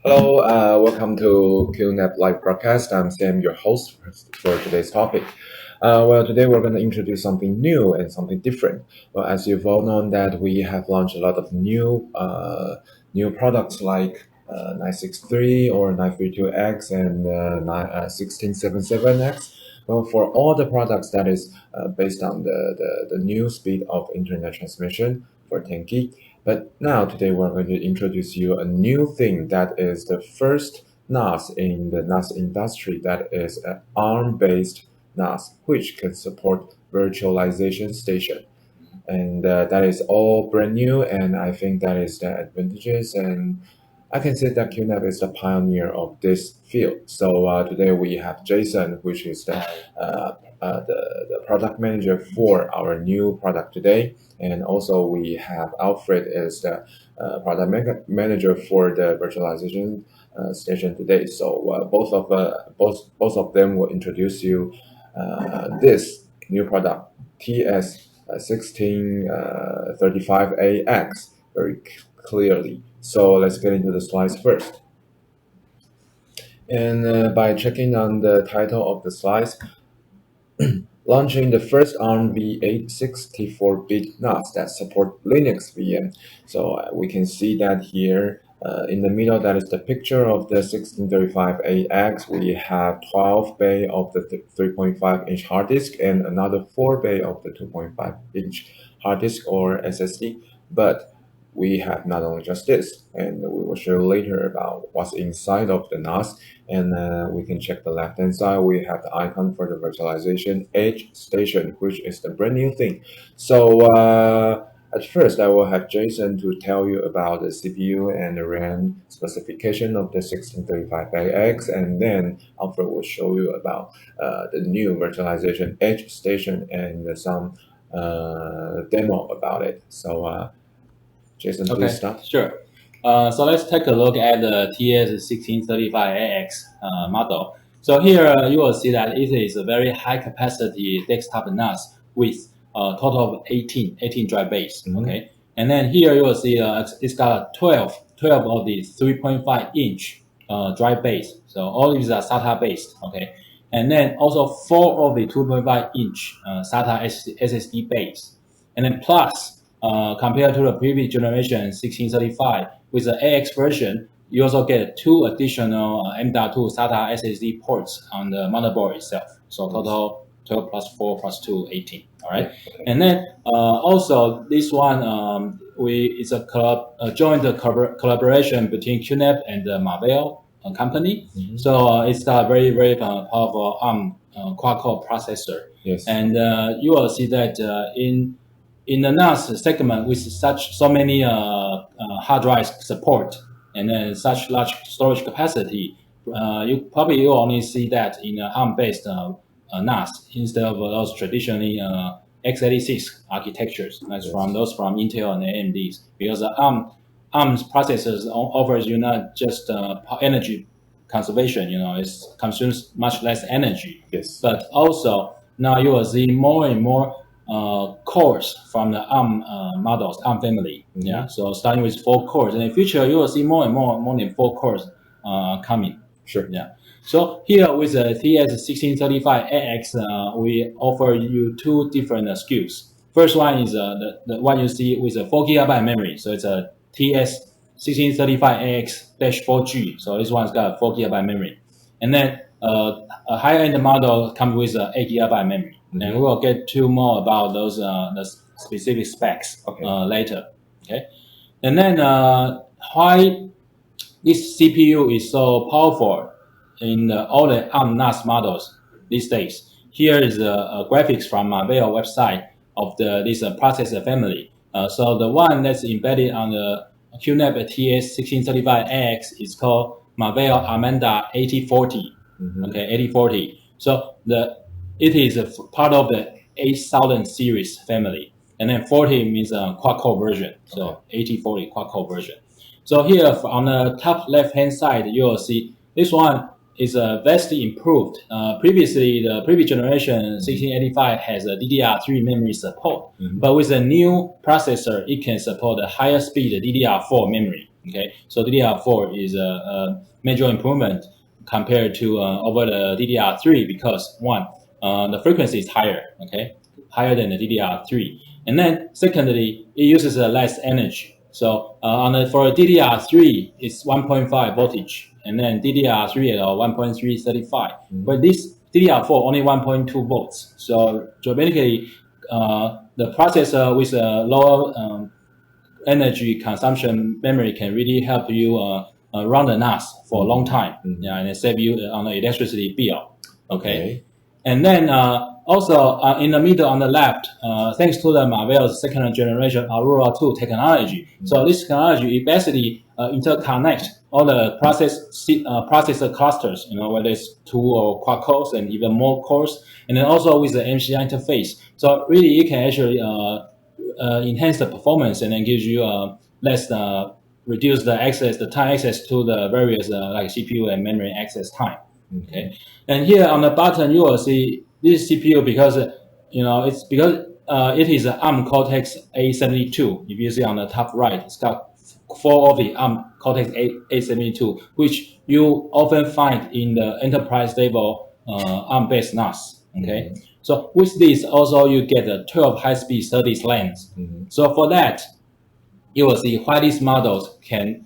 Hello, welcome to QNAP live broadcast. I'm Sam, your host for today's topic. Today we're going to introduce something new and something different. Well, as you've all known that we have launched a lot of new products like 963 or 932X and 1677X. Well, for all the products that is based on the new speed of internet transmission for 10 gig. But now today we're going to introduce you a new thing that is the first NAS in the NAS industry that is an ARM-based NAS, which can support virtualization station. And that is all brand new, and I think that is the advantages, and I can say that QNAP is the pioneer of this field. So today we have Jason, which is the product manager for our new product today, and also we have Alfred as the product manager for the virtualization station today. So both of them will introduce you this new product TS-1635AX very clearly. So let's get into the slides first. And by checking on the title of the slides, launching the first ARM v8 64-bit NAS that support Linux VM. So we can see that here in the middle, that is the picture of the 1635AX. We have 12 bay of the 3.5-inch hard disk and another 4 bay of the 2.5-inch hard disk or SSD. But we have not only just this, and we will show later about what's inside of the NAS. And we can check the left-hand side. We have the icon for the virtualization edge station, which is the brand new thing. So at first, I will have Jason to tell you about the CPU and the RAM specification of the 1635AX, and then Alfred will show you about the new virtualization edge station and some demo about it. So Jason, please start. Sure. So let's take a look at the TS-1635AX model. So here you will see that it is a very high capacity desktop NAS with a total of 18 drive bays. Okay. And then here you will see it's got 12 of the 3.5-inch drive bays. So all these are SATA based. Okay. And then also 4 of the 2.5-inch SATA SSD bays. And then plus compared to the previous generation 1635 with the AX version, you also get 2 additional M.2 SATA SSD ports on the motherboard itself. So total 12 plus 4 plus 2, 18. All right. Okay. And then also this one, it's a joint collaboration between QNAP and the Marvell company. So it's got a very, very powerful ARM quad-core processor. Yes. And you will see that in the NAS segment with so many hard drives support and then such large storage capacity, you probably will only see that in ARM-based NAS instead of those traditionally x86 architectures. That's from Intel and AMDs, because ARM's processors offers you not just energy conservation, it consumes much less energy. Yes. But also now you will see more and more cores from the ARM models, ARM family. Yeah, so starting with 4 cores, and in the future you will see more than 4 cores coming. Sure. Yeah. So here with the TS-1635AX, we offer you 2 different SKUs. First one is the one you see with a 4 GB memory. So it's a TS-1635AX-4G. So this one's got a 4 GB memory, and then a higher-end model comes with 8 GB memory. And we will get 2 more about those the specific specs later. Okay, and then why this CPU is so powerful in all the ARM NAS models these days. Here is a graphics from Marvell website of this processor family. So the one that's embedded on the QNAP TS-1635AX is called Marvell ARM 8040. Okay, 8040. So it is a part of the 8000 series family. And then 40 means a quad-core version. So 8040 quad-core version. So here on the top left-hand side, you will see this one is vastly improved. Previously, the previous generation 1685 has a DDR3 memory support. But with a new processor, it can support a higher speed DDR4 memory. Okay, so DDR4 is a major improvement compared to over the DDR3 because one, the frequency is higher, okay, higher than the DDR3, and then secondly, it uses less energy. So for DDR3, it's 1.5 voltage, and then DDR3 at 1.335. But this DDR4 only 1.2 volts. So basically, the processor with a lower energy consumption memory can really help you run the NAS for a long time, yeah, and save you on the electricity bill. Okay. And then also in the middle on the left, thanks to the Marvell's second generation Aurora 2 technology. So this technology, it basically interconnect all the processor clusters, whether it's 2 or quad cores and even more cores, and then also with the MCI interface. So really, it can actually enhance the performance and then gives you reduce the time access to the various like CPU and memory access time. Okay, and here on the bottom you will see this CPU because it's because it is an ARM Cortex A72. If you see on the top right, it's got 4 of the ARM Cortex A72, which you often find in the enterprise level ARM-based NAS. Okay, so with this also you get the 12 high-speed SerDes lanes. So for that, you will see why these models can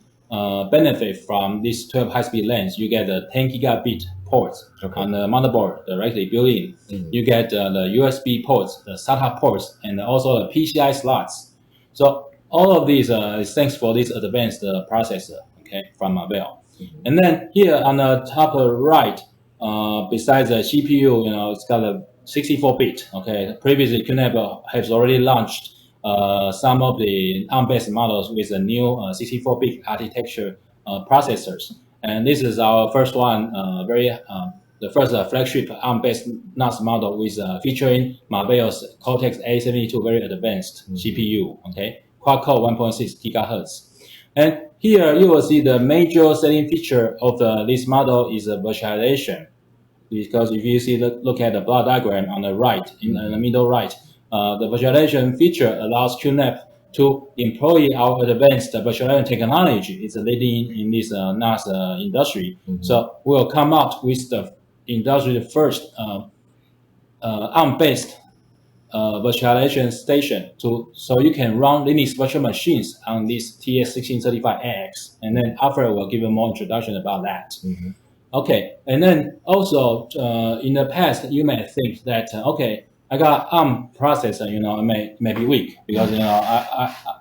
benefit from these 12 high-speed lanes. You get the 10 gigabit ports on the motherboard directly built in. You get the USB ports, the SATA ports, and also the PCI slots. So all of these is thanks for this advanced processor, okay, from Marvell. And then here on the top right, besides the CPU, it's got a 64-bit. Okay, previously QNAP has already launched some of the ARM-based models with a new 64-bit architecture processors, and this is our first one, the first flagship ARM-based NAS model with featuring Marvell's Cortex A72 very advanced CPU. Okay, quad-core 1.6 gigahertz, and here you will see the major selling feature of this model is virtualization. Because if you look at the block diagram on the right, in the middle right, the virtualization feature allows QNAP to employ our advanced virtualization technology. It's leading in this NAS industry. So we'll come out with the industry first ARM-based virtualization station so you can run Linux virtual machines on this TS-1635AX. And then after we'll give you more introduction about that. Okay, and then also in the past you may think that okay, I got ARM processor, it may be weak because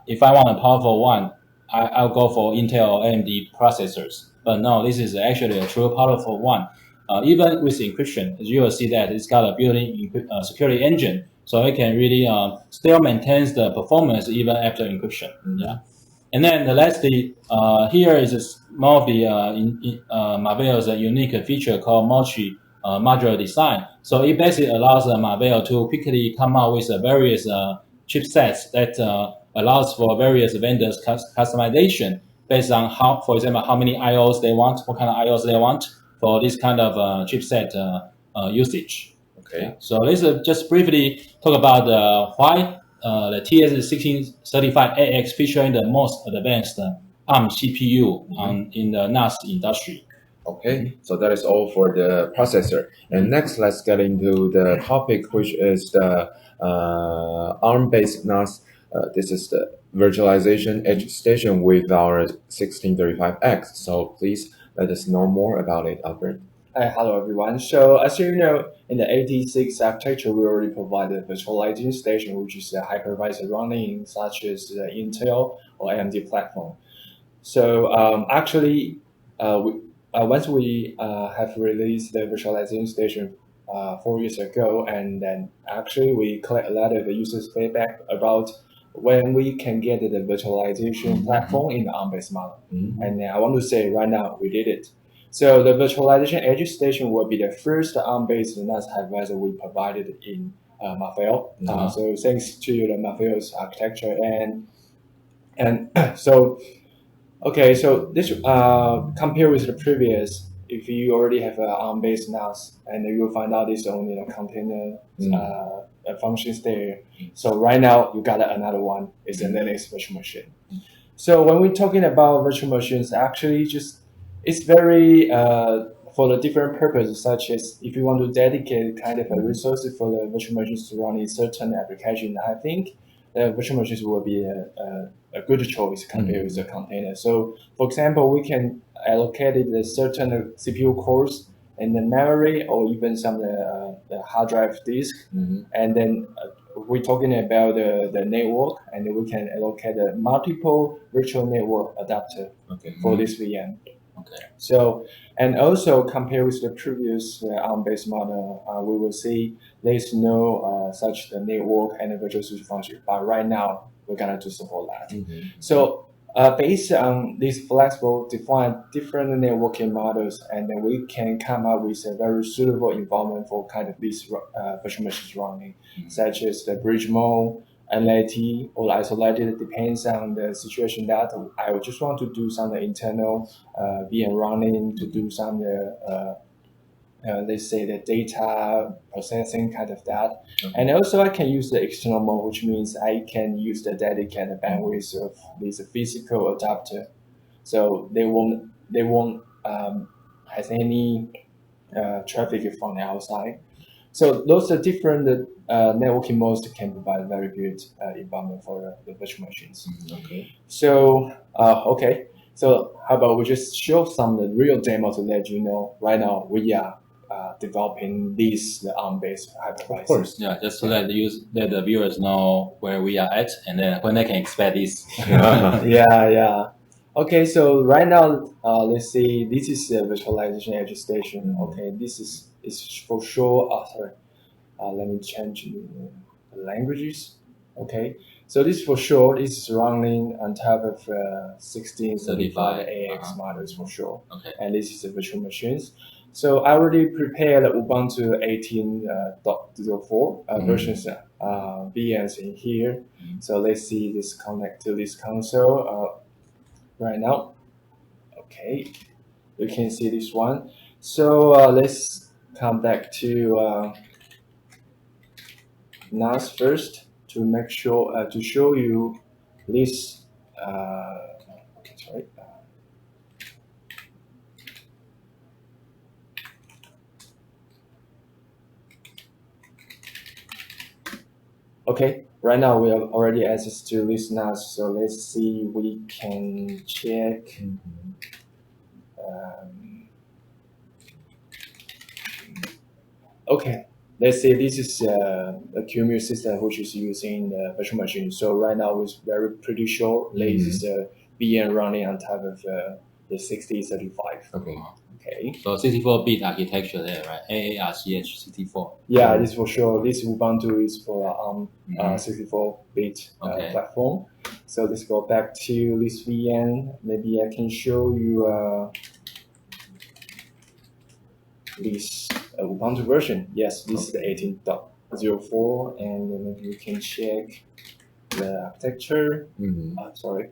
if I want a powerful one, I'll go for Intel or AMD processors. But no, this is actually a true powerful one. Even with encryption, you will see that it's got a built-in security engine, so it can really still maintains the performance even after encryption. Yeah. And then lastly, here is more of the Marvell's unique feature called multi-modular design. So it basically allows Marvell to quickly come out with various chipsets that allows for various vendors customization based on for example, how many IOs they want, what kind of IOs they want for this kind of chipset usage. Okay. So let's just briefly talk about why the TS-1635AX featuring the most advanced ARM CPU in the NAS industry. Okay, so that is all for the processor. And next, let's get into the topic, which is the ARM-based NAS. This is the virtualization edge station with our 1635X. So please let us know more about it, Albert. Hi, hello everyone. So as you know, in the 86 architecture, we already provide the virtualization station, which is a hypervisor running such as the Intel or AMD platform. So actually, once we have released the virtualization station 4 years ago, and then actually we collect a lot of users' feedback about when we can get the virtualization platform in the ARM-based model. And I want to say right now we did it. So the virtualization edge station will be the first ARM-based NAS hypervisor we provided in Marvell. So thanks to the Marvell's architecture and so okay. So this compared with the previous, if you already have an ARM-based NAS, and you will find out this only the container functions there. So right now you got another one. It's a Linux virtual machine. So when we're talking about virtual machines, actually just it's very for the different purposes, such as if you want to dedicate kind of a resources for the virtual machines to run in certain application, I think the virtual machines will be a good choice compared with the container. So for example, we can allocate a certain CPU cores and the memory or even some of the hard drive disk, and then we're talking about the network, and then we can allocate a multiple virtual network adapter for this VM. Okay. So, and also compared with the previous ARM-based model, we will see there's no such the network and the virtual switch function. But right now, we're gonna to support that. So, based on these flexible, define different networking models, and then we can come up with a very suitable environment for kind of these virtual machines running, such as the bridge mode, NLAT, or isolated. It depends on the situation that I would just want to do some internal VM running to do some let's say the data processing kind of that. And also I can use the external mode, which means I can use the dedicated bandwidth of this physical adapter. So they won't have any traffic from the outside. So those are different networking modes that can provide very good environment for the virtual machines. Okay. So okay. So how about we just show some of the real demo to let you know right now we are developing the ARM-based hypervisor. Of course. Yeah, just so that the viewers know where we are at, and then when they can expect this. Yeah. Okay, so right now, let's see. This is the virtualization edge station. Okay, this is for sure. Sorry. Let me change the languages. Okay, so this for sure is running on top of 1635AX models for sure. Okay. And this is the virtual machines. So I already prepared Ubuntu 18.04 versions VMs in here. So let's see this connect to this console right now. Okay, you can see this one. So let's come back to NAS first to make sure to show you this. Okay, sorry. Okay, right now we have already access to this NAS, so let's see we can check. Okay, let's say this is a QNAP system which is using the virtual machine. So right now it's pretty sure this is a VM running on top of the 6035. Okay. So 64-bit architecture there, right? AARCH64. Yeah, this for sure. This Ubuntu is for ARM 64-bit platform. So let's go back to this VM. Maybe I can show you this Ubuntu version. Yes, this is the 18.04, and then maybe you can check the architecture. Sorry.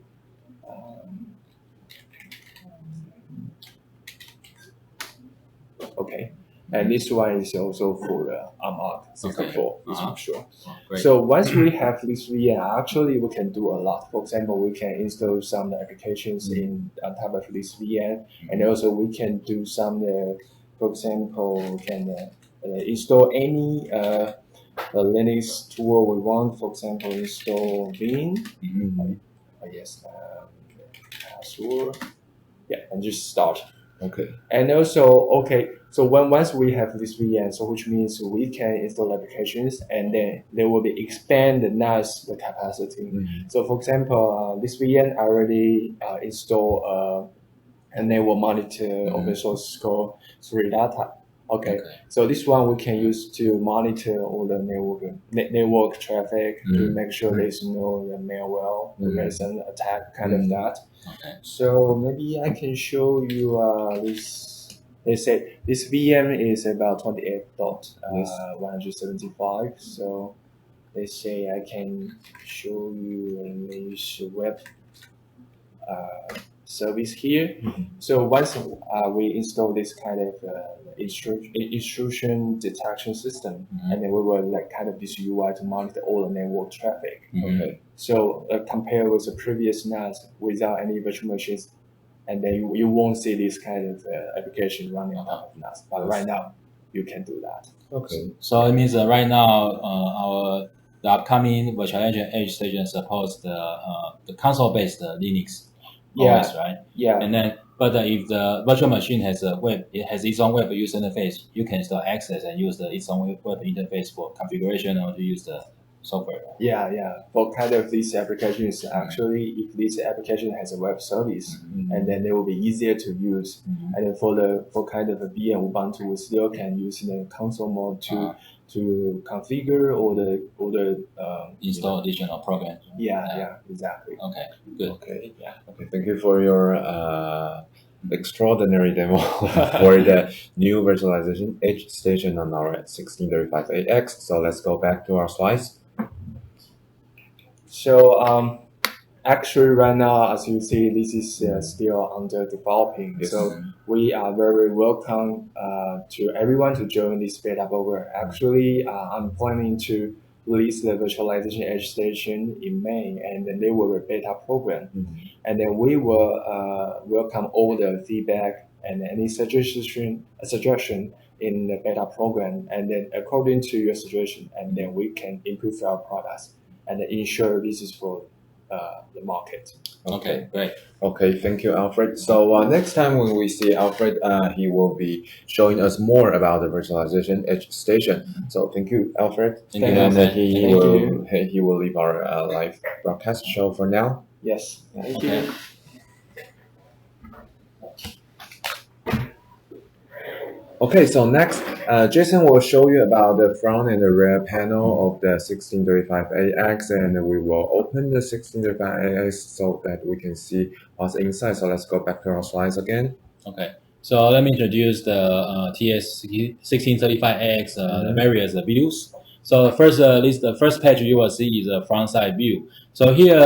Okay, and this one is also for ARM 64, is for sure. So once we have this VM, actually we can do a lot. For example, we can install some applications on top of this VM, and also we can do some, for example, we can install any Linux tool we want. For example, install Vim. Yes, password. Yeah, and just start. Okay. And also, okay, so once we have this VM, so which means we can install applications, and then they will be expand the NAS the capacity. So for example, this VM I already install a network monitor open source called 3Data. Okay, so this one we can use to monitor all the network traffic to make sure there's no malware, recent attack, kind of that. So maybe I can show you this. Let's say this VM is about 28.175. So let's say I can show you this web service here. So once we install this kind of intrusion detection system, and then we will like kind of this UI to monitor all the network traffic. Okay. So compare with the previous NAS without any virtual machines, and then you won't see this kind of application running on top of NAS. But right now, you can do that. Okay. So it means that right now, the upcoming virtualization edge station supports the console-based Linux OS, right? Yeah. And then, but if the virtual machine has it has its own web user interface, you can still access and use its own web interface for configuration or to use the software. Yeah. For kind of these applications, actually, if this application has a web service, and then they will be easier to use. And then for kind of a VM Ubuntu, we still can use in the console mode to configure all the install additional programs. Yeah, exactly. Okay, good. Okay. Yeah. Okay. Thank you for your extraordinary demo for the new virtualization edge station on our 1635AX. So let's go back to our slides. So actually right now, as you see, this is still under developing. Yes. So we are very welcome to everyone to join this beta program. Actually, I'm planning to release the virtualization edge station in May, and then they will be a beta program. And then we will welcome all the feedback and any suggestion in the beta program. And then according to your suggestion, and then we can improve our products and ensure this is for the market. Okay, great. Okay, thank you, Alfred. So next time when we see Alfred, he will be showing us more about the virtualization edge station. So thank you, Alfred. Thank you, And Alfred. he will leave our live broadcast show for now. Yes. Thank Okay. you. Okay, so next, Jason will show you about the front and the rear panel of the 1635AX, and we will open the 1635AX so that we can see what's inside. So let's go back to our slides again. Okay, so let me introduce the TS1635AX, the various views. So first, the first page you will see is a front side view. So here,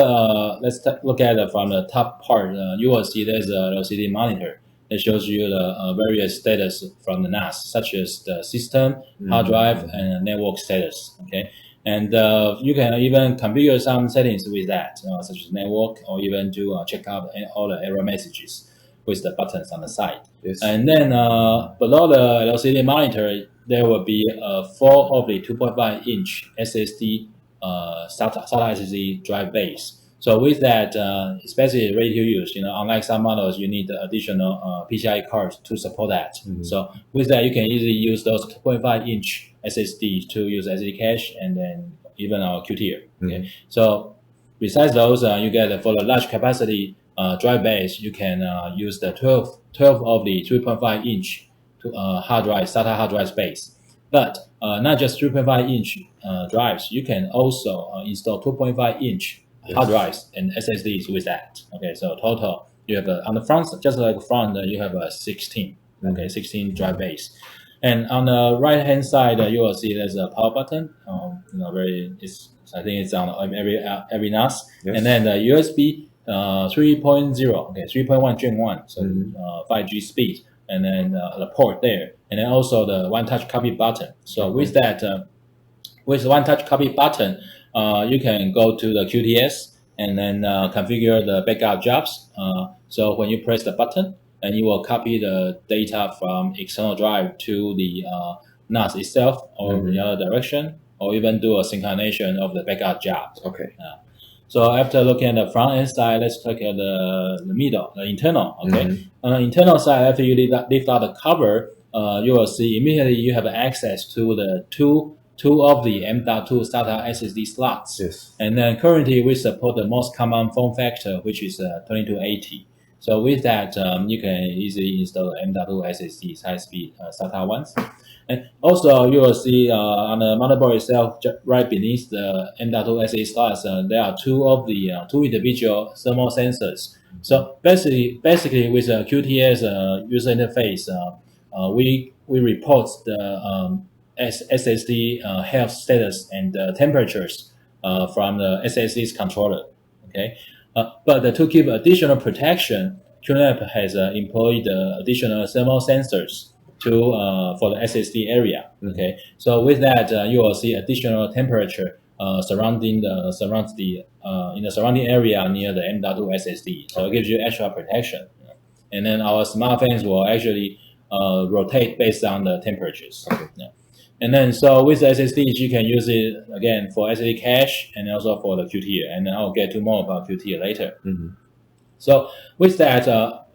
let's look at it from the top part. You will see there's a LCD monitor that shows you the various status from the NAS, such as the system, hard drive, and network status. Okay, and you can even configure some settings with that, such as network, or even to check out all the error messages with the buttons on the side. Yes. And then below the LCD monitor, there will be 4 of the 2.5-inch SSD SATA SSD drive base. So with that, it's basically ready to use. Unlike some models, you need additional PCI cards to support that. So with that, you can easily use those 2.5-inch SSD to use SD cache and then even our Qtier. Okay. So besides those, you get for the large capacity drive base, you can use the 12 of the 3.5-inch hard drive, SATA hard drive space. But not just 3.5-inch drives, you can also install 2.5-inch hard drives and SSDs with that. Okay, so total you have on the front, just like front, you have 16. Okay, 16 drive base. And on the right hand side, you will see there's a power button. I think it's on every NAS. Yes. And then the USB 3.0. Okay, 3.1 Gen 1. So 5G speed. And then the port there, and then also the one-touch copy button. So with that, with the one-touch copy button, you can go to the QTS and then configure the backup jobs. So when you press the button, and you will copy the data from external drive to the NAS itself, or the other direction, or even do a synchronization of the backup jobs. Okay. So after looking at the front end side, let's look at the middle, the internal. Okay, on the internal side, after you lift out the cover, you will see immediately you have access to the two of the M.2 SATA SSD slots. Yes. And then currently we support the most common form factor, which is 2280. So with that, you can easily install M.2 SSDs, high-speed SATA ones. And also, you will see on the motherboard itself, right beneath the M.2 SSD slots, there are two individual thermal sensors. So basically with Qtier's user interface, we report the SSD health status and temperatures from the SSD's controller. Okay, but to give additional protection, QNAP has employed additional thermal sensors to for the SSD area. Okay, so with that you will see additional temperature surrounding in the surrounding area near the M.2 SSD. So it gives you extra protection. And then our smart fans will actually rotate based on the temperatures. Okay. Yeah. And then so with the SSDs, you can use it again for SSD cache and also for the Qtier. And I'll get to more about Qtier later. So with that,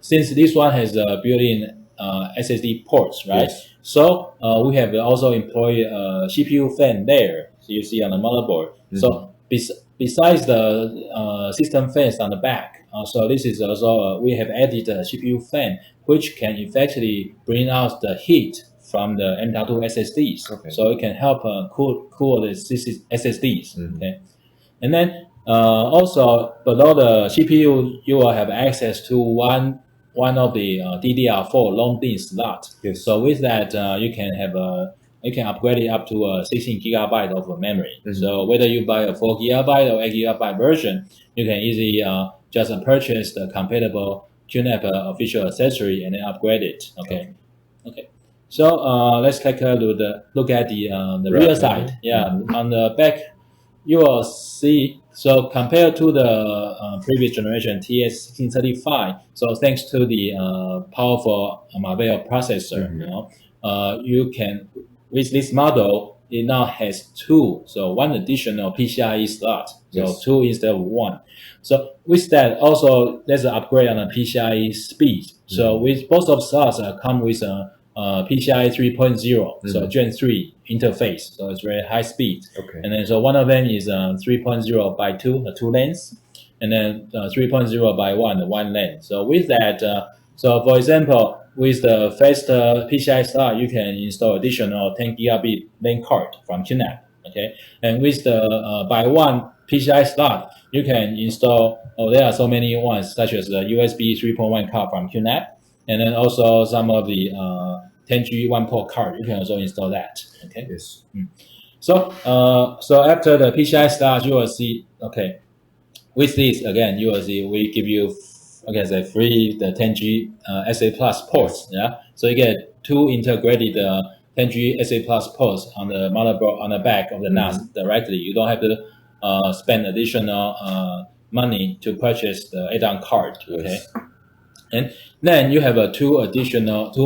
since this one has built-in SSD ports, right? Yes. So we have also employed a CPU fan there. So you see on the motherboard. So besides the system fans on the back, so this is also we have added a CPU fan which can effectively bring out the heat from the M.2 SSDs. Okay. So it can help cool the SSDs. Okay, and then also below the CPU, you will have access to one of the DDR4 long DIMM slot. Yes. So with that, you can upgrade it up to 16 gigabyte of memory. So whether you buy a 4 gigabyte or 8 gigabyte version, you can easily just purchase the compatible QNAP official accessory and then upgrade it. Okay. So let's take a look at the rear side. Yeah, on the back, you will see. So compared to the previous generation TS-1635, so thanks to the powerful Marvell processor, you can with this model it now has two, so one additional PCIe slot, so two instead of one. So with that, also there's an upgrade on the PCIe speed. So with both of slots come with a PCIe 3.0, so Gen 3 interface, so it's very high speed. Okay. And then so one of them is 3.0 by 2, the 2 lanes, and then 3.0 by 1, the 1 lane. So with that, so for example, with the faster PCIe slot, you can install additional 10 gigabit lane card from QNAP. Okay, and with the by 1 PCIe slot, you can install. There are so many ones, such as the USB 3.1 card from QNAP, and then also some of the 10G 1 port card. You can also install that. Okay. Yes. So so after the PCIe slot, you will see. Okay, with this again, you will see we give you free the 10G SA Plus ports. Yeah, so you get two integrated 10G SA Plus ports on the motherboard on the back of the NAS directly. You don't have to spend additional money to purchase the add-on card. Okay. Yes. And then you have two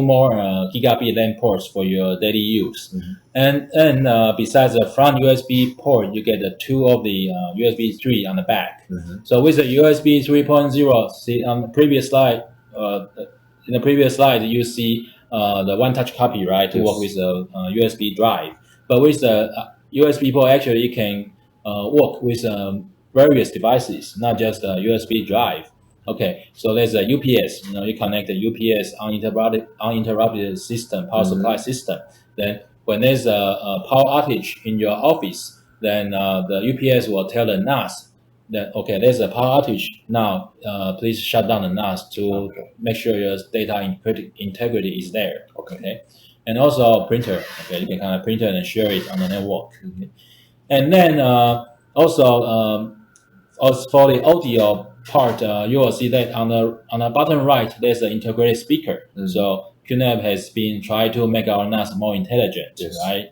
more gigabit LAN ports for your daily use. And besides the front USB port, you get the two of the USB 3 on the back. So with the USB 3.0, see on the previous slide, in the previous slide, you see the one-touch copy, right, to work with the USB drive. But with the USB port, actually, you can work with various devices, not just the USB drive. Okay, so there's a UPS. You connect the UPS uninterrupted system, power supply system. Then when there's a power outage in your office, then the UPS will tell the NAS that there's a power outage now. Please shut down the NAS to make sure your data integrity is there. Okay, and also printer. Okay, you can kind of print it and share it on the network. And then also for the audio part, you will see that on the bottom right, there's an integrated speaker. So QNAP has been trying to make our NAS more intelligent, right?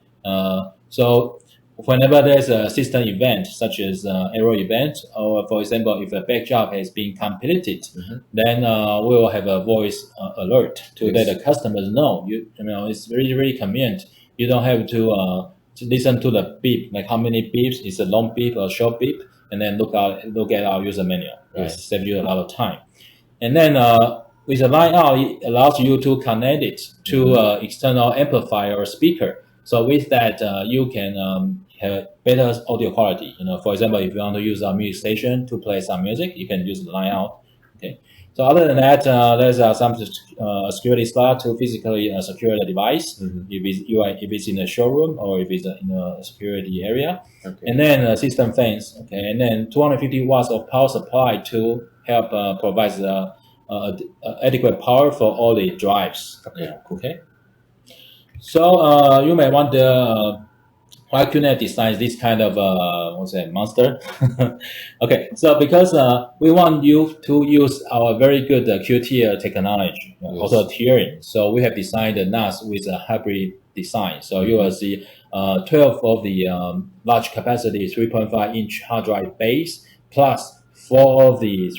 So whenever there's a system event, such as error event, or for example, if a backjob has been completed, then we will have a voice alert to let the customers know. You know, it's very, very convenient. You don't have to listen to the beep, like how many beeps, is a long beep or short beep, and then look at our user manual. Right? Save you a lot of time. And then with the line out, it allows you to connect it to external amplifier or speaker. So with that, you can have better audio quality. For example, if you want to use our music station to play some music, you can use the line out. Okay. So other than that, there's some security slot to physically secure the device if it's in a showroom or if it's in a security area. And then system fans. Okay, and then 250 watts of power supply to help provide adequate power for all the drives. Okay. So you may wonder, why QNAP designs this kind of what's that monster? Okay, so because we want you to use our very good Qtier technology, also tiering. So we have designed the NAS with a hybrid design. So you will see 12 of the large capacity 3.5-inch hard drive base plus 4 of the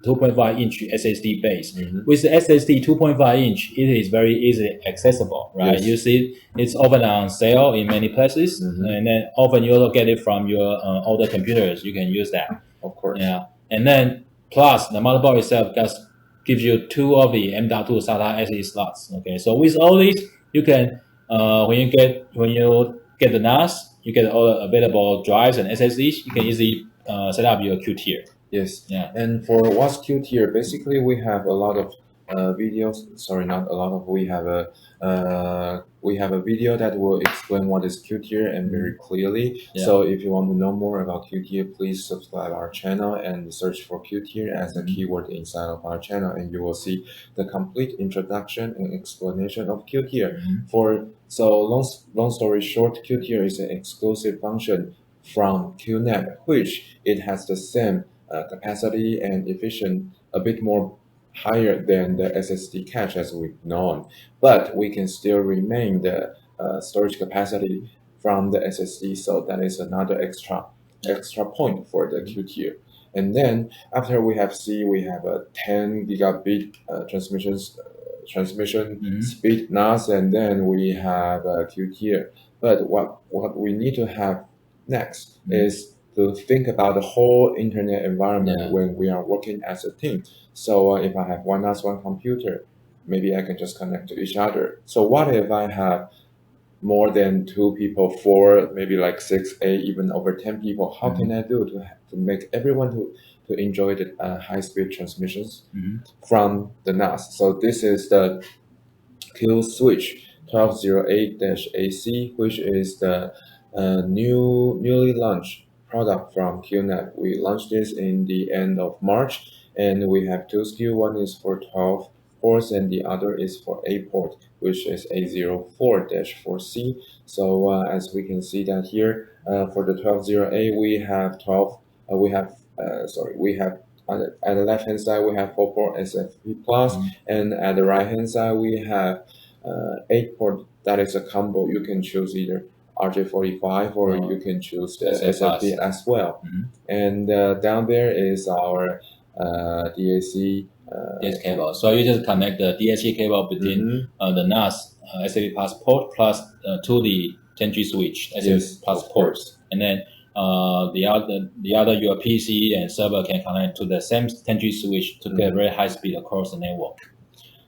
2.5-inch SSD base. With the SSD 2.5-inch, it is very easily accessible, right? You see it's often on sale in many places, and then often you also get it from your older computers. You can use that. Of course. Yeah, and then plus the motherboard itself just gives you 2 of the M.2 SATA SD slots. Okay, so with all these, you can when you get the NAS, you get all the available drives and SSDs. You can easily set up your Qtier. Yes. Yeah. And for what's Qtier, basically we have a lot of videos. Sorry, not a lot of. We have a video that will explain what is Qtier and very clearly. Yeah. So if you want to know more about Qtier, please subscribe our channel and search for Qtier as a keyword inside of our channel, and you will see the complete introduction and explanation of Qtier. Long story short, Qtier is an exclusive function from QNAP, which it has the same capacity and efficient, a bit more higher than the SSD cache as we've known, but we can still remain the storage capacity from the SSD. So that is another extra point for the Qtier. And then after we have a 10 gigabit transmission speed NAS, and then we have Qtier. But what we need to have next is to think about the whole internet environment when we are working as a team. So if I have one NAS, one computer, maybe I can just connect to each other. So what if I have more than 2 people, 4, maybe like 6, 8, even over 10 people? How can I do to make everyone to enjoy the high-speed transmissions from the NAS? So this is the Q switch 1208-AC, which is the newly launched product from QNAP. We launched this in the end of March, and we have 2 SKUs. One is for 12 ports, and the other is for 8 port, which is A04-4C. So as we can see that here, for the 1208, we have at the left hand side we have 4 port SFP plus, and at the right hand side we have 8 port. That is a combo. You can choose either RJ45 or you can choose the SFP as well. And down there is our DAC cable. So you just connect the DAC cable between the NAS SFP plus port plus to the 10G switch SFP plus ports, and then the other your PC and server can connect to the same 10G switch to get very high speed across the network.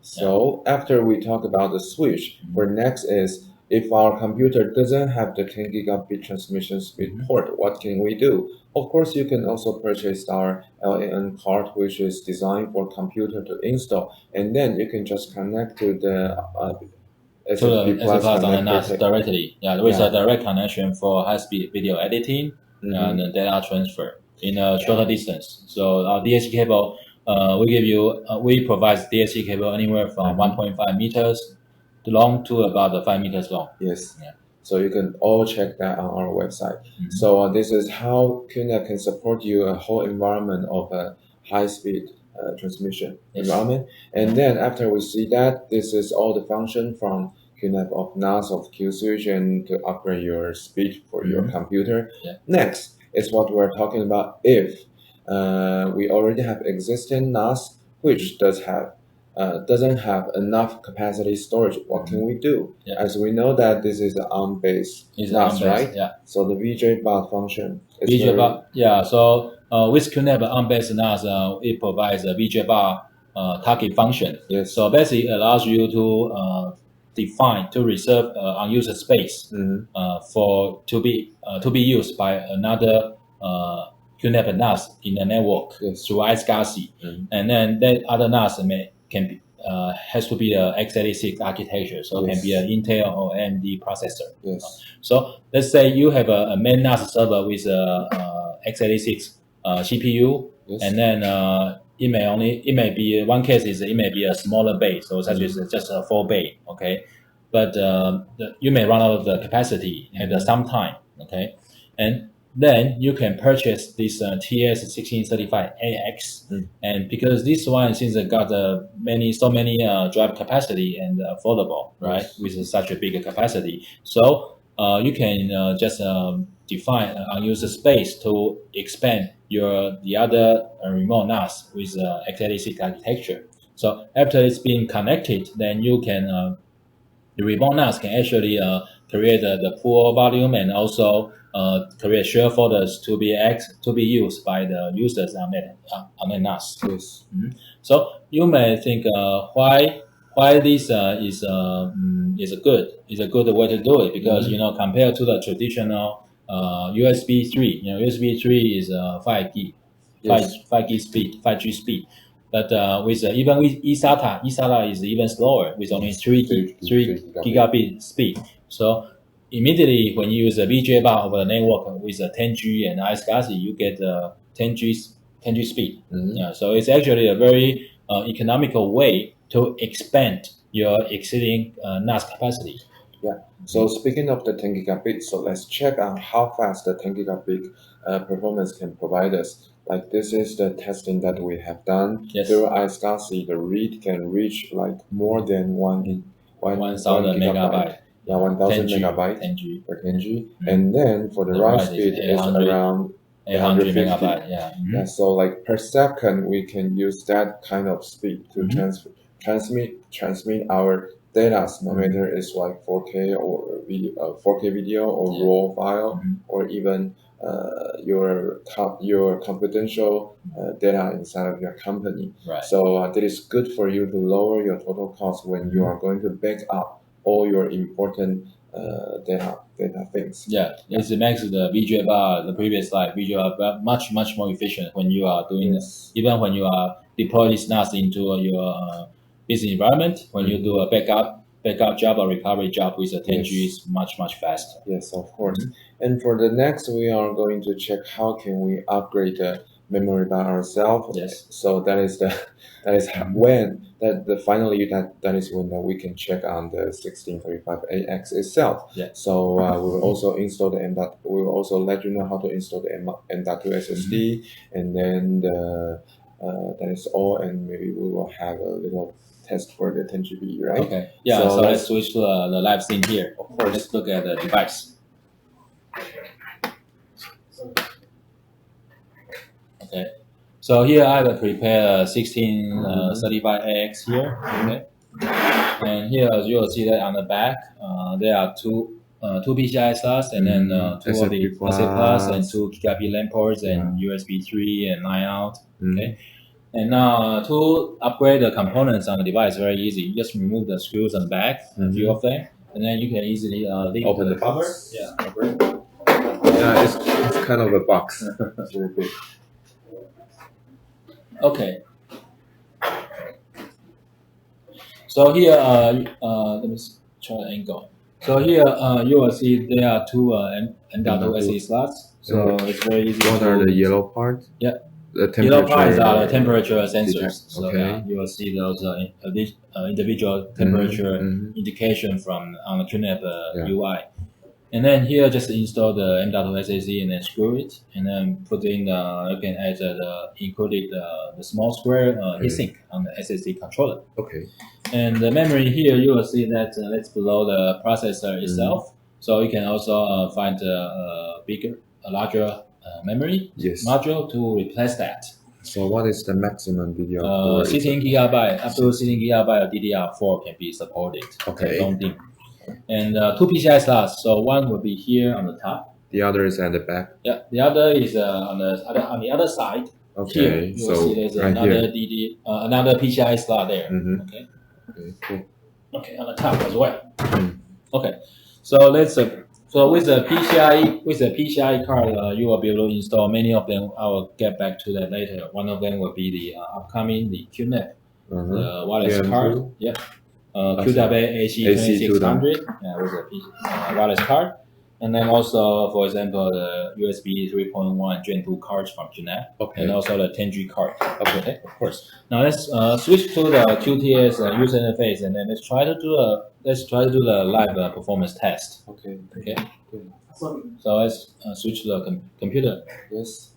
So after we talk about the switch, for next is, if our computer doesn't have the 10 gigabit transmission speed port, what can we do? Of course, you can also purchase our LAN card, which is designed for computer to install, and then you can just connect to the SFP plus on the NAS directly. With a direct connection for high-speed video editing and data transfer in a shorter distance. So our DAC cable, we provide DAC cable anywhere from 1.5 meters long to about 5 meters long. Yes. Yeah. So you can all check that on our website. So this is how QNAP can support you a whole environment of a high-speed transmission environment. And then after we see that, this is all the function from QNAP of NAS, of Q switch, and to upgrade your speed for your computer. Next is what we're talking about. If we already have existing NAS which doesn't have enough capacity storage, what can we do? As we know that this is an ARM-based NAS, right? So the VJBOD function is VJBOD, so with QNAP ARM-based NAS, it provides a VJBOD target function. So basically it allows you to to reserve unused space to be used by another QNAP NAS in the network through iSCSI, and then that other NAS has to be a x86 architecture, so it can be an Intel or AMD processor. So let's say you have a main NAS server with a x86 CPU, and then it may be, one case is it may be a smaller bay, so such as just a 4 bay, okay? But you may run out of the capacity at some time. Okay, and then you can purchase this TS-1635AX, and because this one since it got so many drive capacity and affordable, right, with such a big capacity, so you can just define unused space to expand the other remote NAS with x86 architecture. So after it's been connected, then you can the remote NAS can actually create the pool volume and also create share folders to be used by the users on that NAS. Yes. So you may think why this is a good way to do it, because compared to the traditional USB 3, USB 3 is 5 gig, 5G speed, 5G speed. But even with eSATA is even slower with only 3 gigabit speed. So immediately when you use a VJBOD over the network with a 10G and iSCSI, you get 10G speed. So it's actually a very economical way to expand your existing NAS capacity. Yeah. So speaking of the 10 gigabit, so let's check on how fast the 10 gigabit performance can provide us. Like this is the testing that we have done. Yes. Through iSCSI, the read can reach like more than 1,000 megabyte. Yeah, 1,000 megabyte 10G. per 10G. And then for the write speed is around 800 850. megabyte. Yeah. Yeah. So like per second, we can use that kind of speed to transmit our data, no matter it's like 4K or 4K video or raw file or even your confidential data inside of your company. Right. So that is good for you to lower your total cost when you are going to back up all your important data things. Yeah, it makes the VJBOD, the previous slide, VJBOD much more efficient when you are doing even when you are deploying this NAS into your business environment. When you do a backup job or recovery job with a 10G is much faster. Yes, of course. And for the next, we are going to check how can we upgrade the memory by ourselves. Yes. So that is when we can check on the 1635AX itself. Yeah. So we will also install we will also let you know how to install the M.2 SSD, and then that is all. And maybe we will have a little test for the 10 GB, right? Okay. Yeah. So let's switch to the live scene here. Of course. Let's look at the device. Okay. So here I have prepared 1635AX here. Okay. And here as you will see that on the back, there are two PCI slots and then two of the SA+ and 2 gigabit LAN ports and USB 3 and 9 out. Okay. And now to upgrade the components on the device, very easy. You just remove the screws on the back, a few of them, and then you can easily open the cover. box. Yeah. Yeah, it's kind of a box. It's very big. Okay. So here, let me try the angle. So here, you will see there are two M.2 SE slots. So it's very easy. What are the yellow parts? Yeah. The yellow parts are the temperature sensors. So okay. You will see those individual temperature indication on the QNAP UI. And then here, just install the M.2 SSD and then screw it, and then put in you can add included the small square heatsink on the SSD controller. Okay. And the memory here, you will see that that's below the processor itself. So you can also find a larger memory module to replace that. So what is the maximum DDR4? 16 gigabyte, up to 16 gigabyte of DDR4 can be supported. Okay. Don't think. And two PCI slots. So one will be here on the top. The other is at the back. Yeah, the other is on the other side. Okay, here, you will see there's another PCI slot there. Okay. Okay, cool. Okay, on the top as well. Okay, so let's so with the PCI card, you will be able to install many of them. I will get back to that later. One of them will be the upcoming QNAP, the wireless card. Yeah. QAC2600 with a wireless card, and then also, for example, the USB 3.1 Gen 2 cards from QNAP, and also the 10G card. Okay, of course. Now let's switch to the Qtier user interface, and then let's try to do let's try to do the live performance test. Okay. Okay. So let's switch to the computer. Yes.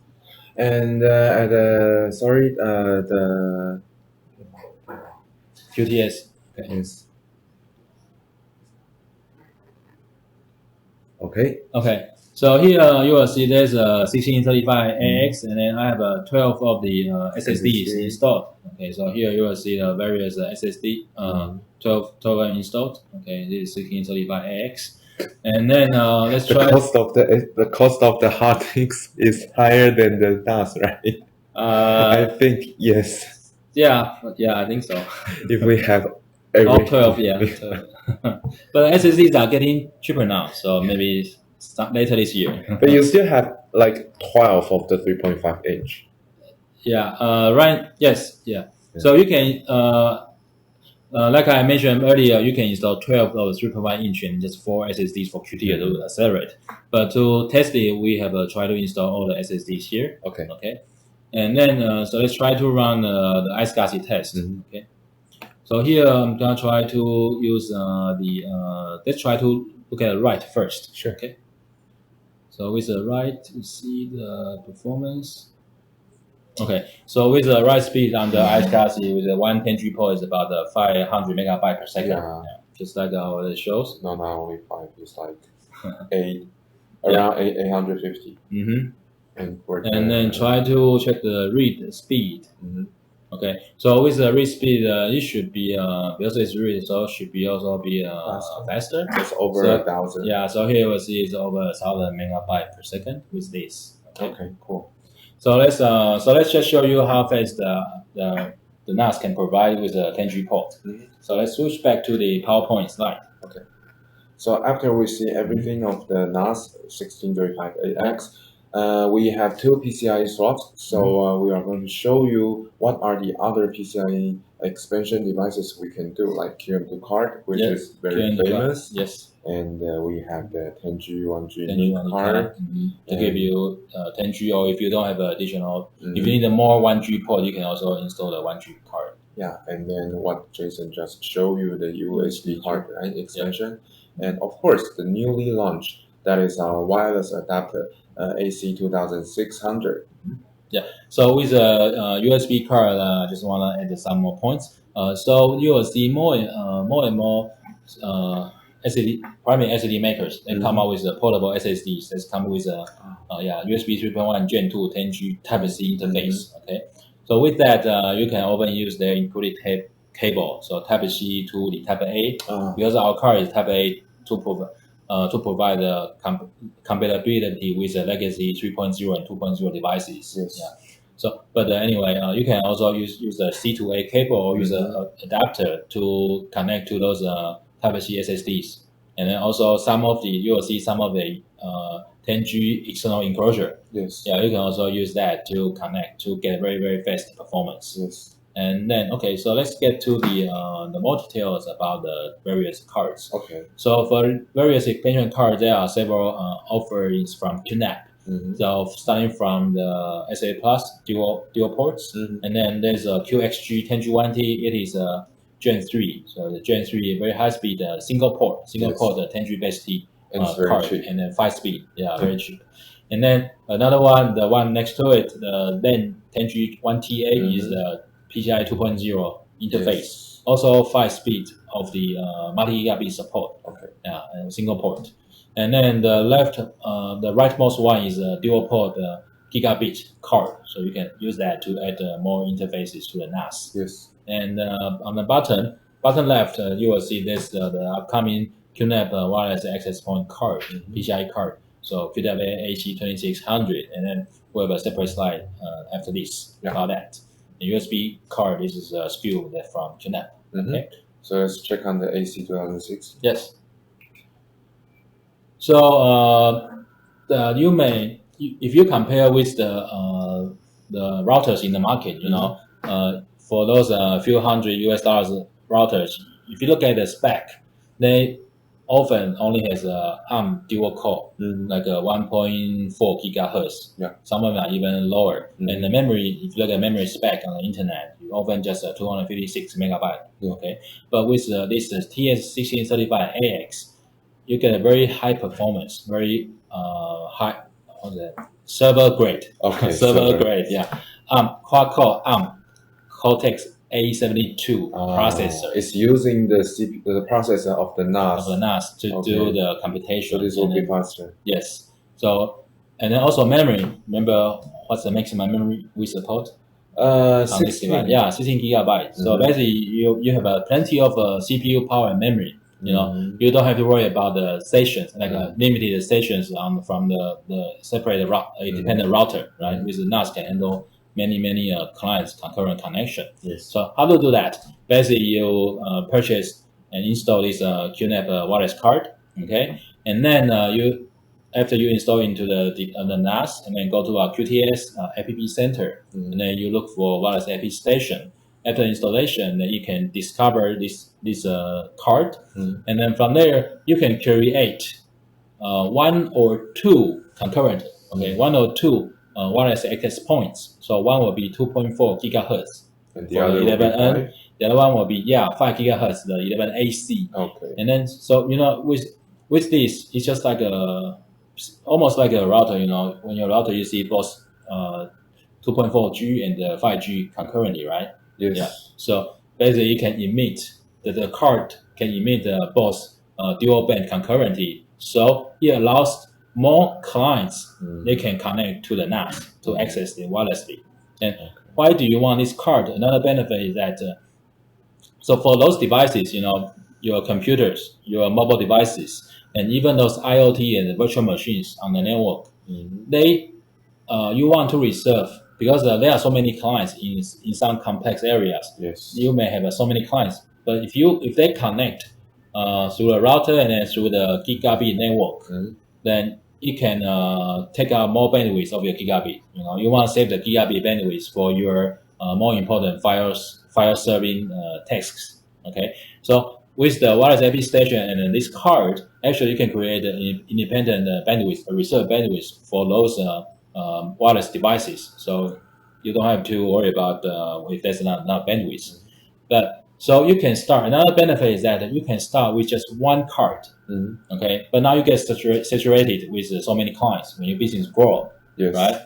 And the QTS. Okay. yes. Okay. Okay. So here you will see there's a 1635AX, and then I have 12 of the SSDs installed. Okay, so here you will see the various SSD, 12 installed. Okay, this is 1635AX, and then let's try. The cost of the hard disks is higher than the NAS, right? I think yes. Yeah, I think so. If we have all 12, yeah. But SSDs are getting cheaper now, so maybe later this year. But you still have like 12 of the 3.5 inch. Yeah, right. Yes, yeah. So you can, like I mentioned earlier, you can install 12 of 3.5 inch and just 4 SSDs for Qtier to accelerate. But to test it, we have tried to install all the SSDs here. Okay. Okay. And then, so let's try to run the iSCSI test. Okay. So here I'm gonna try to use let's try to look at the write first. Sure. Okay. So with the write, to see the performance. Okay. So with the write speed on the iSCSI with the 110G port is about 500 megabyte per second. Yeah. Just like what it shows. No, not only 5. It's like 8, around 850. And then try to check the read speed. Okay, so with the read speed, it should be because it's read, so it should be also be faster. It's over 1,000. Yeah, so here we'll see it's over 1,000 megabyte per second with this. Okay, cool. So let's just show you how fast the NAS can provide with a 10G port. So let's switch back to the PowerPoint slide. Okay. So after we see everything of the NAS 1635AX, we have 2 PCIe slots, so we are going to show you what are the other PCIe expansion devices we can do, like QM2 card, which is very famous. Yes. And we have the 10G, 1G NIC card. To give you 10G, or if you don't have additional, if you need a more 1G port, you can also install the 1G card. Yeah, and then what Jason just showed you, the USB card, right, expansion. And of course, the newly launched, that is our wireless adapter, AC2600. Yeah. So with a USB card, I just want to add some more points. So you will see more and more primary SSD makers. They come out with portable SSDs. They come with USB 3.1 Gen 2 10G Type-C interface. Okay. So with that, you can often use their included cable. So Type-C to the Type-A, because our card is Type-A to provide compatibility with the legacy 3.0 and 2.0 devices. Yes. Yeah. So, but anyway, you can also use a C2A cable or use an adapter to connect to those Type-C SSDs. And then also you will see some of the 10G external enclosure. Yes. Yeah, you can also use that to connect to get very, very fast performance. Yes. And then, okay, so let's get to the more details about the various cards. Okay. So for various expansion cards, there are several offerings from QNAP. So starting from the SA Plus dual ports, and then there's a QXG 10G1T. It is a Gen 3. So the Gen 3 very high speed single port 10G base T card, cheap. And then 5 speed. Yeah, very cheap. And then another one, the one next to it, the then 10G1TA is the PCI 2.0 interface. Yes. Also 5 speed of the multi-gigabit support. Okay. Yeah, and single port. And then the rightmost one is a dual port gigabit card. So you can use that to add more interfaces to the NAS. Yes. And on the bottom left, you will see this the upcoming QNAP wireless access point card, PCI card. So QWA AC2600, and then we have a separate slide after this about that. The USB card, this is a SKU that from QNAP. Okay. So let's check on the AC2006. Yes. So if you compare with the routers in the market, you know, for those few $100 routers, if you look at the spec, they often only has a ARM dual core, like a 1.4 gigahertz. Yeah. Some of them are even lower. And the memory, if you look at memory spec on the internet, you often just 256 megabyte. Okay. But with this TS-1635AX, you get a very high performance, very high, server grade. Okay. server grade, yeah. Quad-core ARM Cortex A72 processor. It's using the processor of the NAS. Of the NAS to do the computation. So this will be faster. Yes. So, and then also memory. Remember what's the maximum memory we support? 16. Yeah, 16 gigabytes. So basically, you have plenty of CPU power and memory. You know, you don't have to worry about the stations, like limited stations from the separate independent router, right? With the NAS can handle many clients concurrent connection. Yes. So how to do that? Basically, you purchase and install this QNAP wireless card, okay, and then after you install into the NAS, and then go to our QTS app center, and then you look for wireless app station. After installation, then you can discover this card, and then from there you can create one or two concurrent, one or two wireless access points. So one will be 2.4 gigahertz, and the other 11N. The other one will be 5 gigahertz, the 11AC. Okay. And then so with this, it's just like almost like a router. When your router you see both 2.4G and 5G concurrently, right? Yes. Yeah. So basically, you can emit the card can emit both dual band concurrently. So it allows more clients they can connect to the NAS to access it wirelessly. And why do you want this card? Another benefit is that so for those devices, your computers, your mobile devices, and even those IoT and virtual machines on the network, they you want to reserve. Because there are so many clients in some complex areas. Yes. You may have so many clients, but if they connect through a router and then through the gigabit network, then it can take out more bandwidth of your gigabit. You want to save the gigabit bandwidth for your more important file serving tasks. Okay, so with the wireless app station and then this card, actually you can create an independent bandwidth, a reserved bandwidth for those wireless devices, so you don't have to worry about if there's not bandwidth. But so you can start. Another benefit is that you can start with just one card. Okay, but now you get saturated with so many clients when your business grow. Yes. Right?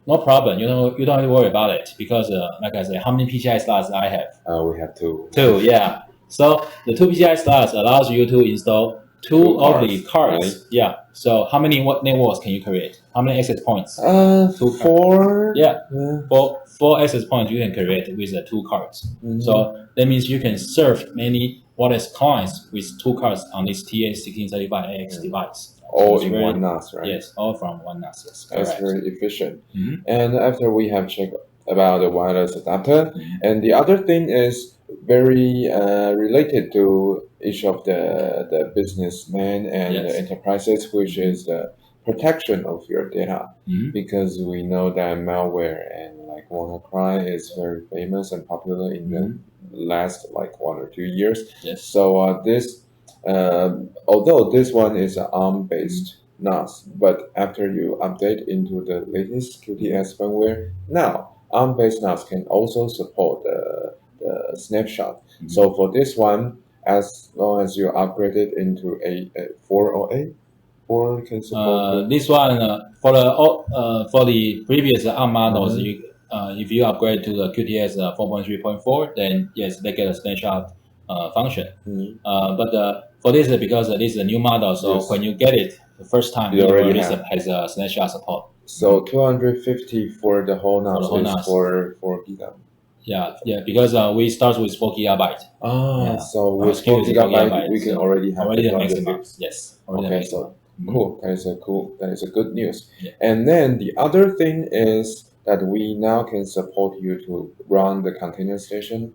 No problem. You don't have to worry about it because, like I said, how many PCI slots I have? We have two. Two, yeah. So the two PCI slots allows you to install two of the cards. Right? Yeah. So how many networks can you create? How many access points? 4. Yeah. Four access points you can create with two cards. So that means you can serve many wireless clients with two cards on this TS-1635AX device. All in one NAS, right? Yes, all from one NAS. Yes, that's very efficient. And after we have checked about the wireless adapter, and the other thing is very related to each of the businessmen and the enterprises, which is the protection of your data, because we know that malware and like WannaCry is very famous and popular in the last 1 or 2 years. Yes. So this, although this one is an ARM-based NAS, but after you update into the latest QTS firmware, now ARM-based NAS can also support the Snapshot. So for this one, as long as you upgrade it into a 4 or 8, 4 can support this one for the previous ARM models. If you upgrade to the QTS 4.3.4, then yes, they get a snapshot function. But for this, because this is a new model, so when you get it the first time, it already has a snapshot support. So 250 for the whole NAS is for 4 gigabyte. Yeah, because we start with 4 gigabyte. So with 4 gigabyte, we can already have the maximum. Yes. Okay, so cool. That is a good news. Yeah. And then the other thing is that we now can support you to run the container station.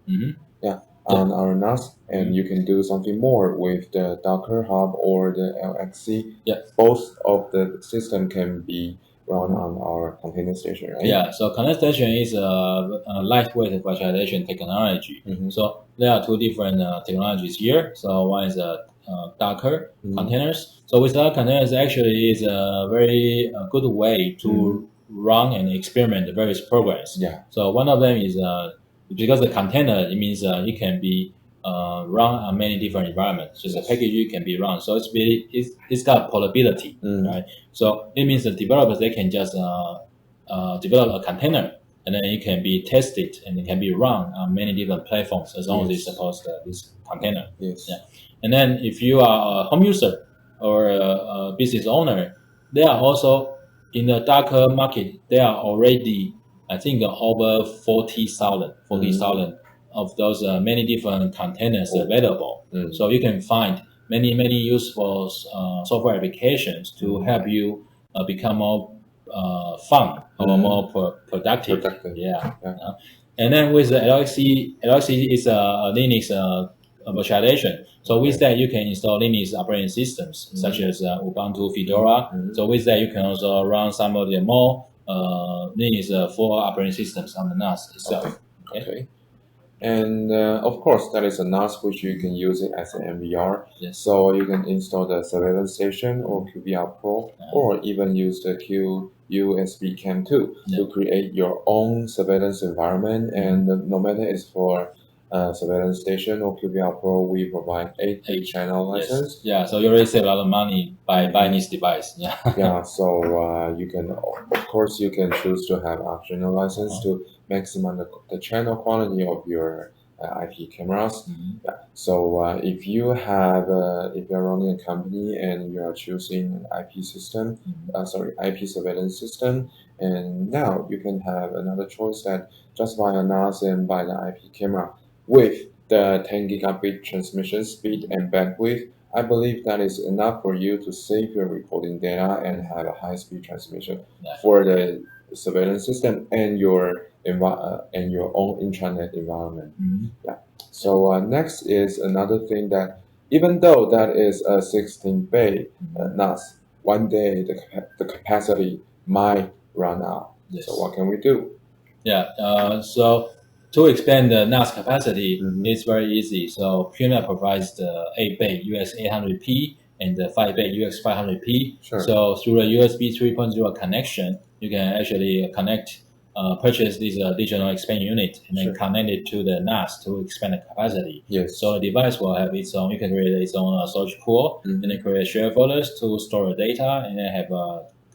On our NAS, and you can do something more with the Docker Hub or the LXC. Yeah. Both of the system can be run on our container station, right? Yeah, so container station is a lightweight virtualization technology. So there are two different technologies here. So one is Docker containers. So with Docker containers, actually is a very good way to run and experiment various programs. Yeah. So one of them is because the container, it means it can be run on many different environments. Just a package can be run. So it's got portability, right? So it means the developers, they can just develop a container, and then it can be tested and it can be run on many different platforms as long as it supports this container. Yes. Yeah. And then if you are a home user or a business owner, they are also in the Docker market. There are already, I think, over 40,000 of those many different containers available. So you can find many useful software applications to help you become more fun or more productive. Yeah. And then with the LXC is a Linux virtualization. So with that, you can install Linux operating systems such as Ubuntu, Fedora. So with that, you can also run some of the more Linux full operating systems on the NAS itself. Okay. And of course, that is a NAS which you can use it as an MVR. Yes. So you can install the surveillance station or QBR Pro, or even use the USB Cam 2 to create your own surveillance environment. And no matter it's for surveillance station or QBR Pro, we provide 8 channel license. Yeah, so you already save a lot of money by buying this device. Yeah. Yeah, so you can, of course, you can choose to have optional license to maximize the channel quality of your IP cameras. Yeah. So if you have, if you're running a company and you are choosing an IP system, IP surveillance system, and now you can have another choice that just buy a NAS and buy the IP camera with the 10 gigabit transmission speed and bandwidth. I believe that is enough for you to save your recording data and have a high-speed transmission for the surveillance system and your own intranet environment. Yeah. So next is another thing that, even though that is a 16-bay NAS, one day the capacity might run out. Yes. So what can we do? Yeah. So to expand the NAS capacity, it's very easy. So QNAP provides the 8-bay UX 800P and the 5-bay UX 500P. Sure. So through a USB 3.0 connection, you can actually purchase this digital expand unit and then connect it to the NAS to expand the capacity. Yes. So the device will have its own, you can create its own storage pool and then create share folders to store the data and then have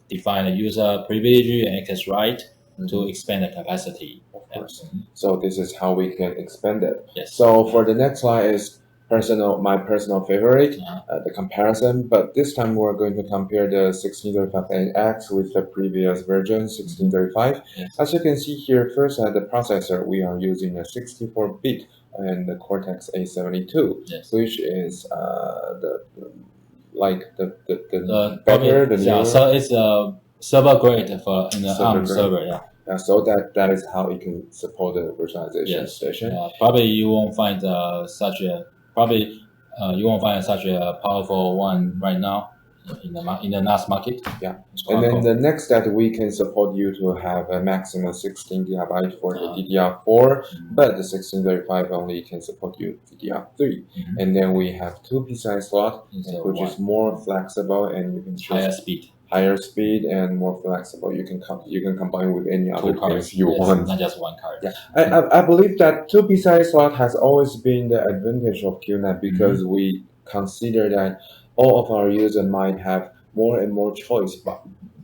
define a user privilege and access right to expand the capacity. Of course. So this is how we can expand it. Yes. So for the next slide is my personal favorite, the comparison. But this time we're going to compare the 1635AX with the previous version, 1635. Yes. As you can see here, first at the processor, we are using a 64-bit and the Cortex A72, which is the better, the newer. So it's a server grade for in the ARM server. Yeah, so that is how it can support the virtualization station. Probably you won't find such a powerful one right now in the NAS market. Yeah, and then the next that we can support you to have a maximum 16 gigabyte for the DDR4, but the 1635 only can support you DDR3. And then we have 2 PCI slots, which is more flexible, and you can choose higher speed and more flexible. You can combine with any other cards you want. Not just one card. Yeah, I believe that 2 PCI slot has always been the advantage of QNAP because we consider that all of our users might have more and more choice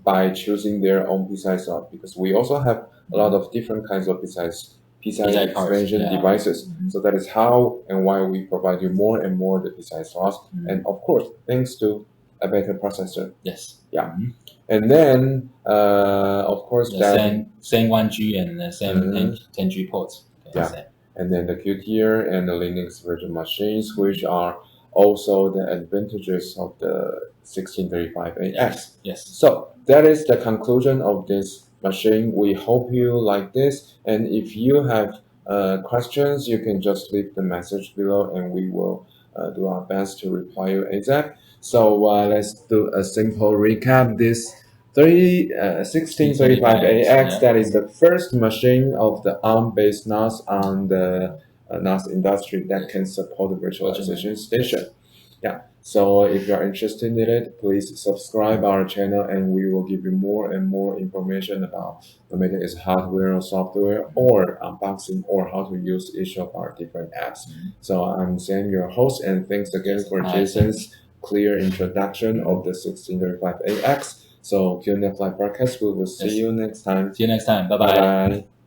by choosing their own PCI slot, because we also have a lot of different kinds of PCI expansion devices. So that is how and why we provide you more and more the PCI slots, and of course thanks to a better processor. Yes. Yeah. And then of course same 1G and the same 10G ports. Yeah. And then the Qtier and the Linux virtual machines, which are also the advantages of the 1635AX. Yes. So that is the conclusion of this machine. We hope you like this, and if you have questions, you can just leave the message below and we will do our best to reply you ASAP. So let's do a simple recap. This 1635AX, that is the first machine of the ARM-based NAS on the NAS industry that can support the virtualization station. Yeah. So if you are interested in it, please subscribe our channel, and we will give you more and more information about no matter it's hardware or software or unboxing or how to use each of our different apps. So I'm Sam, your host, and thanks again for Jason's clear introduction of the 1635AX. So QNAP Live Broadcast, we will see you next time. See you next time. Bye Bye bye. bye.